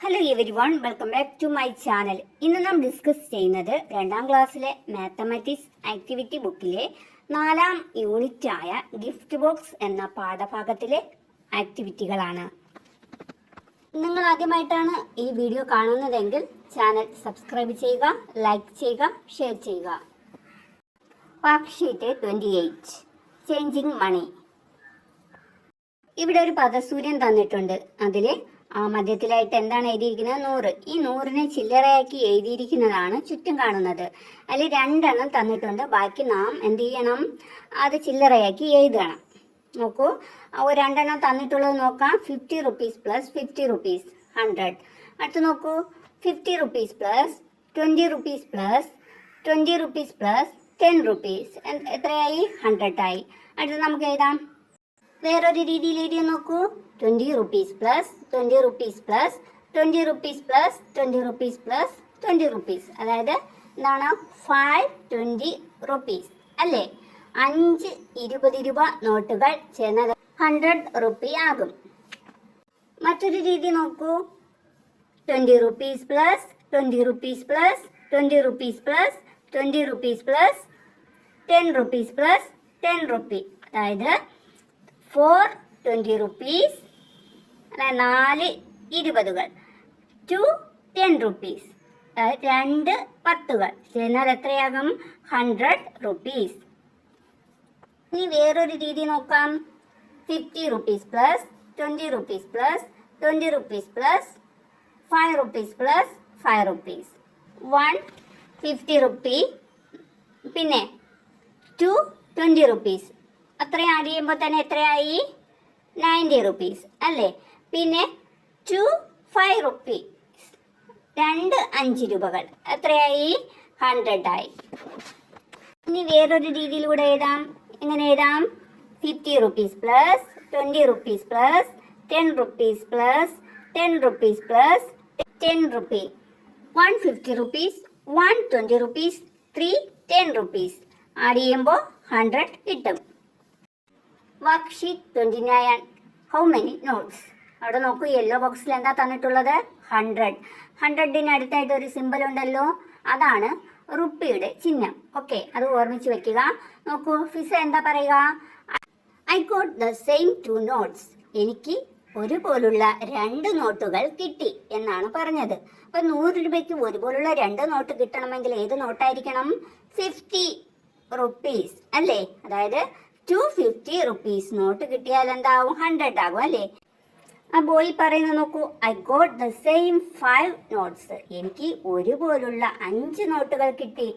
Hello everyone, welcome back to my channel. ഇന്ന് നാം discuss ചെയ്യുന്നത് 2ാം ക്ലാസ്സിലെ മാത്തമാറ്റിക്സ് ആക്ടിവിറ്റി ബുക്കിലെ 4ാം യൂണിറ്റായ ഗിഫ്റ്റ് ബോക്സ് എന്ന പാഠഭാഗത്തിലെ ആക്ടിവിറ്റികളാണ്. നിങ്ങൾ ആദ്യമായിട്ടാണ് ഈ വീഡിയോ കാണുന്നതെങ്കിൽ ചാനൽ സബ്സ്ക്രൈബ് ചെയ്യുക, ലൈക്ക് ചെയ്യുക, ഷെയർ ചെയ്യുക. വർക്ക്ഷീറ്റ് 28 ചേഞ്ചിങ് മണി. ഇവിടെ ഒരു പദസൂര്യൻ തന്നിട്ടുണ്ട്. അതിൽ മധ്യത്തിലായിട്ട് എന്താണ് എഴുതിയിരിക്കുന്നത്? 100. ഈ 100നെ ചില്ലറയാക്കി എഴുതിയിരിക്കുന്നതാണ് ചുറ്റും കാണുന്നത്. അതിൽ 2 എണ്ണം തന്നിട്ടുണ്ട്. ബാക്കി നാം എന്ത് ചെയ്യണം? അത് ചില്ലറയാക്കി എഴുതണം. നോക്കൂ, 2 എണ്ണം തന്നിട്ടുള്ളത് നോക്കാം. 50 rupees പ്ലസ് 50 rupees 100. അടുത്ത് നോക്കൂ, 50 rupees plus 20 rupees plus 20 rupees plus 10 rupees എത്രയായി? 100 ആയി. അടുത്ത് നമുക്ക് എഴുതാം. വേറൊരു രീതിയിൽ എഴുതിയ നോക്കൂ, 20 rupees plus 20 rupees plus 20 rupees plus 20 rupees plus 20 rupees. അതായത് എന്താണ്? 520 rupees അല്ലേ? 5 20 രൂപ നോട്ടുകൾ ചേർന്നത് 100 rupee ആകും. മറ്റൊരു രീതി നോക്കൂ, 20 rupees plus 20 rupees plus 20 rupees plus 20 rupees plus 10 rupees plus 10 rupee. അതായത് 420 rupees, 4 20കൾ, 2 10 rupees, 2 10കൾ ചേർന്നാൽ എത്രയാകും? 100 rupees. ഇനി വേറൊരു രീതി നോക്കാം. 50 rupees plus 20 rupees plus 20 rupees plus 5 rupees plus 5 rupees. 150 rupee, പിന്നെ 2 20 rupees. അത്രയും ആഡ് ചെയ്യുമ്പോൾ തന്നെ എത്രയായി? 90 rupees അല്ലേ? പിന്നെ 2 5 rupees, 2 5 രൂപകൾ എത്രയായി? 100 ആയി. ഇനി വേറൊരു രീതിയിലൂടെ എഴുതാം. എങ്ങനെ എഴുതാം? 50 rupees plus 20 rupees plus 10 rupees plus 10 rupees plus 10 rupee. 150 rupees, 120 rupees, 3 10 rupees. Add ചെയ്യുമ്പോൾ 100 കിട്ടും. Worksheet 29 how many notes. അവിടെ നോക്കൂ, യെല്ലോ ബോക്സിൽ എന്താ തന്നിട്ടുള്ളത്? 100. 100ന് അടുത്തായിട്ട് ഒരു സിമ്പിൾ ഉണ്ടല്ലോ, അതാണ് റുപ്പിയുടെ ചിഹ്നം. ഓക്കെ, അത് ഓർമ്മിച്ച് വെക്കുക. നോക്കൂ, ഫിസ എന്താ പറയുക? I got the same 2 notes. എനിക്ക് ഒരുപോലുള്ള 2 നോട്ടുകൾ കിട്ടി എന്നാണ് പറഞ്ഞത്. അപ്പൊ 100 രൂപയ്ക്ക് ഒരുപോലുള്ള 2 നോട്ട് കിട്ടണമെങ്കിൽ ഏത് നോട്ടായിരിക്കണം? 50 rupees അല്ലേ? അതായത് 250 rupees നോട്ട് കിട്ടിയാൽ എന്താവും? 100 ആകും അല്ലേ? ആ ബോയ് പറയുന്നത് നോക്കൂ, I got the same 5 notes. എനിക്ക് ഒരുപോലുള്ള 5 നോട്ടുകൾ കിട്ടി.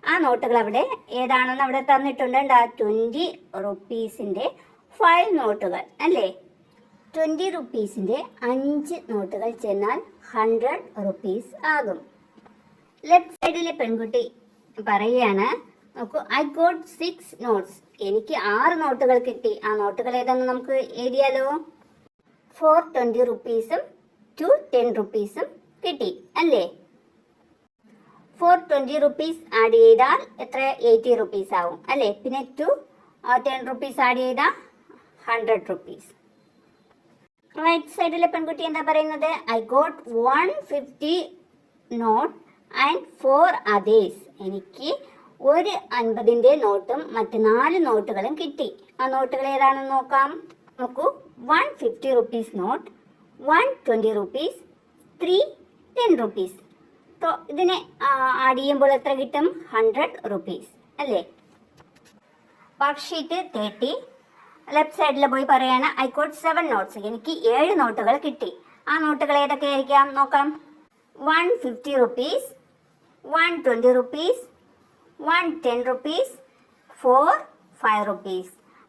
ആ നോട്ടുകൾ അവിടെ ഏതാണെന്ന് അവിടെ തന്നിട്ടുണ്ട്. 20 rupeesന്റെ 5 നോട്ടുകൾ അല്ലേ? 20 rupeesന്റെ 5 നോട്ടുകൾ ചെന്നാൽ 100 rupees ആകും. ലെഫ്റ്റ് സൈഡിലെ പെൺകുട്ടി പറയുകയാണ്, നോക്കൂ, ഐ ഗോട്ട് 6 notes. എനിക്ക് 6 നോട്ടുകൾ കിട്ടി. ആ നോട്ടുകൾ ഏതെന്ന് നമുക്ക് എഴുതിയാലോ? 420 rupeesഉം 210 rupeesഉം കിട്ടി അല്ലേ? 420 rupees ആഡ് ചെയ്താൽ എത്ര? 80 rupees ആവും അല്ലേ? പിന്നെ 210 rupees ആഡ് ചെയ്താൽ 100 rupees. റൈറ്റ് സൈഡിലെ പെൺകുട്ടി എന്താ പറയുന്നത്? I got 150 note and 4 others. എനിക്ക് ഒരു 50ന്റെ നോട്ടും മറ്റ് 4 നോട്ടുകളും കിട്ടി. ആ നോട്ടുകൾ ഏതാണെന്ന് നോക്കാം. നോക്കൂ, 150 rupees നോട്ട്, 120 rupees, 3 10 rupees. ഇതിനെ ആഡ് ചെയ്യുമ്പോൾ എത്ര കിട്ടും? 100 rupees അല്ലേ? വർക്ക്ഷീറ്റ് 30 ലെഫ്റ്റ് സൈഡിൽ പോയി പറയാണ്, ഐ ഗോട്ട് 7 notes. എനിക്ക് 7 നോട്ടുകൾ കിട്ടി. ആ നോട്ടുകൾ ഏതൊക്കെയായിരിക്കാം നോക്കാം. 150 rupees, 120 rupees, 110 rupees, 4 5 rupees.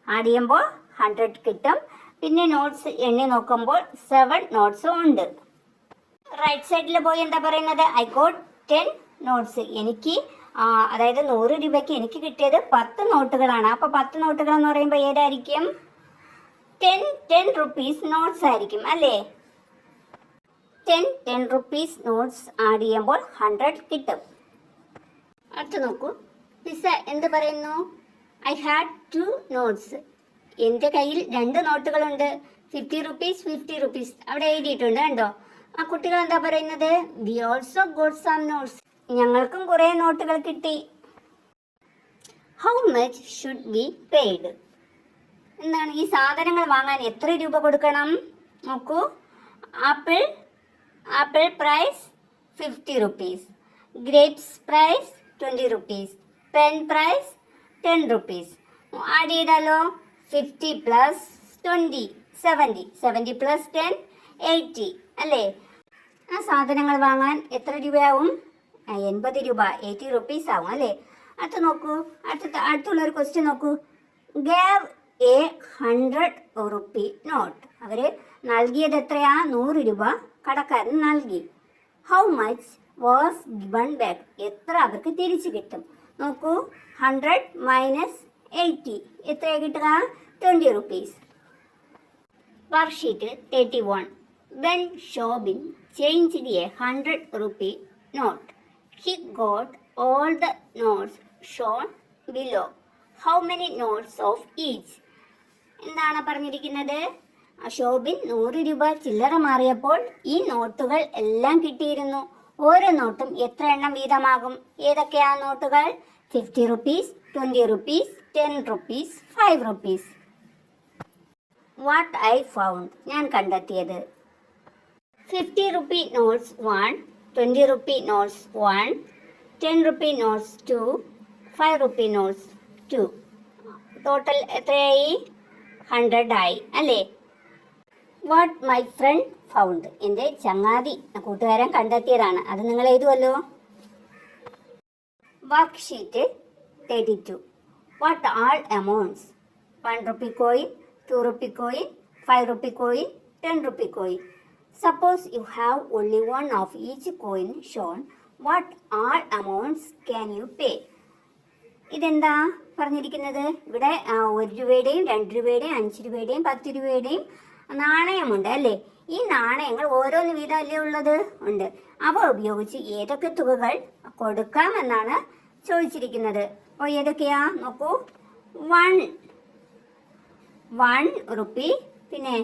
Add ചെയ്യുമ്പോൾ 100 കിട്ടും. പിന്നെ നോട്ട്സ് എണ്ണി നോക്കുമ്പോൾ 7 notes ഉണ്ട്. റൈറ്റ് സൈഡിൽ പോയി എന്താ പറയുന്നത്? I got 10 notes. എനിക്ക് അതായത് 100 രൂപയ്ക്ക് എനിക്ക് കിട്ടിയത് 10 നോട്ടുകളാണ്. അപ്പോൾ 10 നോട്ടുകൾ എന്ന് പറയുമ്പോൾ ഏതായിരിക്കും? 10 rupees നോട്ട്സ് ആയിരിക്കും അല്ലേ? 10 rupees നോട്ട്സ് ആഡ് ചെയ്യുമ്പോൾ 100 കിട്ടും. അടുത്ത് നോക്കൂ, ഫിസ എന്ത് പറയുന്നു? I had 2 notes. എൻ്റെ കയ്യിൽ 2 നോട്ടുകളുണ്ട്. 50 rupees 50 rupees അവിടെ എഴുതിയിട്ടുണ്ട് കണ്ടോ? ആ കുട്ടികൾ എന്താ പറയുന്നത്? We also got some notes. ഞങ്ങൾക്കും കുറേ നോട്ടുകൾ കിട്ടി. How much should be paid? എന്താണ്? ഈ സാധനങ്ങൾ വാങ്ങാൻ എത്ര രൂപ കൊടുക്കണം? നോക്കൂ, apple price 50 rupees, grapes price 20 rupees, pen price 10 rupees. Add ചെയ്താലോ? 50 പ്ലസ് 20 70, 70 പ്ലസ് 10 80 അല്ലേ? ആ സാധനങ്ങൾ വാങ്ങാൻ എത്ര രൂപയാവും? 80 രൂപ, 80 rupees ആവും അല്ലേ? അടുത്ത് നോക്കൂ, അടുത്തുള്ളൊരു ക്വസ്റ്റ്യൻ നോക്കൂ. Gave a 100 rupee note. അവർ നൽകിയത് എത്രയാ? 100 രൂപ കടക്കാരൻ നൽകി. How much was given back? എത്ര അവർക്ക് തിരിച്ചു കിട്ടും? നോക്കൂ, 100 മൈനസ് 80 എത്രയാ കിട്ടുക? 20 rupees. Worksheet 31. When Shobin changed a 100 rupee note, he got all the notes shown below. How many notes of each? എന്താണ് പറഞ്ഞിരിക്കുന്നത്? ഷോബിൻ 100 രൂപ ചില്ലറ മാറിയപ്പോൾ ഈ നോട്ടുകൾ എല്ലാം കിട്ടിയിരുന്നു. ഓരോ നോട്ടും എത്ര എണ്ണം വീതമാകും? ഏതൊക്കെയാ നോട്ടുകൾ? 50 rupees, 20 rupees, 10 rupees, 5 rupees. What I found? ഞാൻ കണ്ടെത്തിയത് 50 rupee notes 1, 20 rupee notes 1, 10 rupee notes 2, 5 rupee notes 2. Total എത്രയായി? 100 ആയി അല്ലേ? What my friend found? എൻ്റെ ചങ്ങാതി കൂട്ടുകാരൻ കണ്ടെത്തിയതാണ്. അത് നിങ്ങൾ എഴുതുമല്ലോ. Worksheet 32. What all amounts? 1 rupee coin, 2 rupee coin, 5 rupee coin, 10 rupee coin. Suppose you have only one of each coin shown. What all amounts can you pay? ഇതെന്താ പറഞ്ഞിരിക്കുന്നത്? ഇവിടെ 1 രൂപയുടെയും 2 രൂപയുടെയും 5 രൂപയുടെയും 10 രൂപയുടെയും നാണയമുണ്ട് അല്ലേ? ഈ നാണയങ്ങൾ ഓരോന്ന് വീതം അല്ലേ ഉള്ളത്? ഉണ്ട്. അവ ഉപയോഗിച്ച് ഏതൊക്കെ തുകകൾ കൊടുക്കാമെന്നാണ് ചോദിച്ചിരിക്കുന്നത്. അപ്പോൾ ഏതൊക്കെയാ നോക്കൂ. 1 rupee, പിന്നെ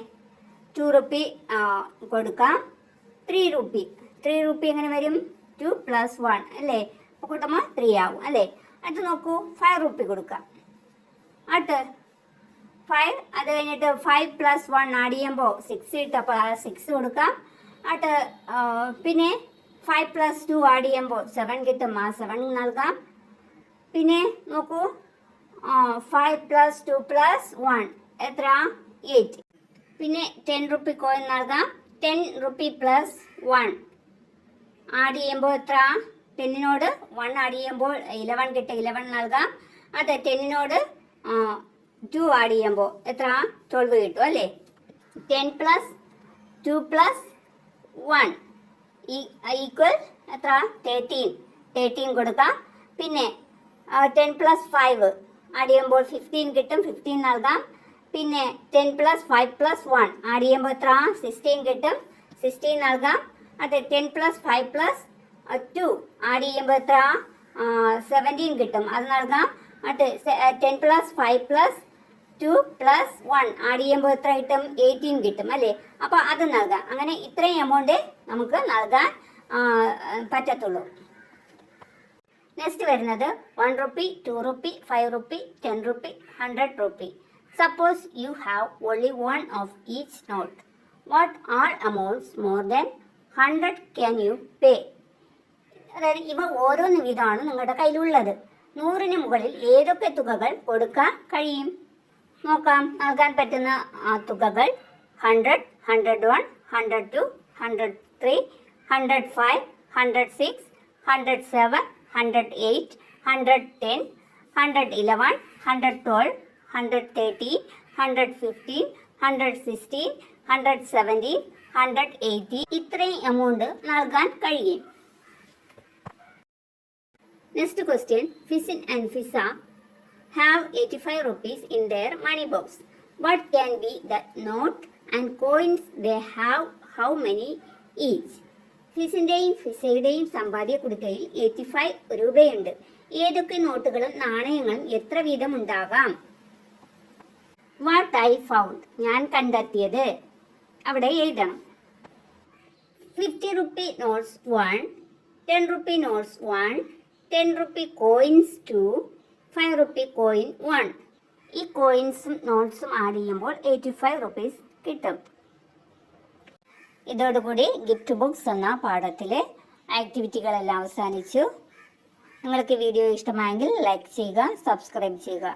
2 rupee കൊടുക്കാം. 3 rupee എങ്ങനെ വരും? 2 plus 1 അല്ലേ? അപ്പോൾ കൂട്ടുമ്പോൾ 3 ആവും അല്ലേ? അടുത്ത് നോക്കൂ, 5 rupee കൊടുക്കാം. അടുത്ത് 5, അത് കഴിഞ്ഞിട്ട് 5 plus 1 ആഡ് ചെയ്യുമ്പോൾ 6 കിട്ടും. അപ്പോൾ 6 കൊടുക്കാം. അടുത്ത് പിന്നെ 5 plus 2 ആഡ് ചെയ്യുമ്പോൾ 7 കിട്ടും. ആ 7 നൽകാം. പിന്നെ നോക്കൂ, 5 plus 2 plus 1 എത്ര? 8. പിന്നെ 10 rupee കോയിൻ നൽകാം. 10 rupee plus 1 ആഡ് ചെയ്യുമ്പോൾ എത്ര? 10നോട് 1 ആഡ് ചെയ്യുമ്പോൾ 11 കിട്ടും. 11 നൽകാം. അതെ, 10നോട് 2 ആഡ് ചെയ്യുമ്പോൾ എത്ര? 12 കിട്ടും അല്ലേ? 10 plus 2 plus 1 ഈക്വൽ എത്ര? 13 കൊടുക്കാം. പിന്നെ 10 plus 5 ആഡ് ചെയ്യുമ്പോൾ 15 കിട്ടും. 15 നൽകാം. പിന്നെ 10 plus 5 plus 1 ആഡ് ചെയ്യുമ്പോൾ എത്ര? 16 കിട്ടും. 16 നൽകാം. അതെ, 10 plus 5 plus 2 ആഡ് ചെയ്യുമ്പോൾ എത്ര? 17 കിട്ടും. അത് നൽകാം. അതെ, 10 plus 5 plus 2 plus 1 ആഡ് ചെയ്യുമ്പോൾ എത്ര കിട്ടും? 18 കിട്ടും അല്ലേ? അപ്പോൾ അത് നൽകാം. അങ്ങനെ ഇത്രയും എമൗണ്ട് നമുക്ക് നൽകാൻ പറ്റത്തുള്ളൂ. നെക്സ്റ്റ് വരുന്നത് 1 rupee, 2 rupee, 5 rupee, 10 rupee, 100 rupee. Suppose you have only one of each note. What all amounts more than 100 can you pay? അതായത് ഇവ ഓരോന്ന് വീതമാണ് നിങ്ങളുടെ കയ്യിലുള്ളത്. 100ന് മുകളിൽ ഏതൊക്കെ തുകകൾ കൊടുക്കാൻ കഴിയും? നോക്കാം. നൽകാൻ പറ്റുന്ന തുകകൾ 100, 101, 102, 103, 105, 106, 107, 108, 110, 111, 112, 113, 115, 116, 117, 180. ഇത്രയും എമൗണ്ട് നൽകാൻ കഴിയും. Next question. ഫിസിൻ ആൻഡ് ഫിസ have 85 rupees in their money box. What can be the note and coins they have? How many each? ഫിസിൻ്റെയും ഫിസയുടെയും സമ്പാദ്യ കുടുക്കയിൽ 85 രൂപയുണ്ട്. ഏതൊക്കെ നോട്ടുകളും നാണയങ്ങളും എത്ര വീതം ഉണ്ടാകാം? What I found? ഞാൻ കണ്ടെത്തിയത്. അവിടെ എഴുതണം. 50 rupee notes 1, 10 rupee notes 1, 10 rupee coins 2, 5 rupee coin 1. ഈ കോയിൻസും നോട്ട്സും ആഡ് ചെയ്യുമ്പോൾ 85 റുപ്പീസ് കിട്ടും. ഇതോടുകൂടി ഗിഫ്റ്റ് ബുക്സ് എന്ന പാഠത്തിലെ ആക്ടിവിറ്റികളെല്ലാം അവസാനിച്ചു. നിങ്ങൾക്ക് വീഡിയോ ഇഷ്ടമായെങ്കിൽ ലൈക്ക് ചെയ്യുക, സബ്സ്ക്രൈബ് ചെയ്യുക.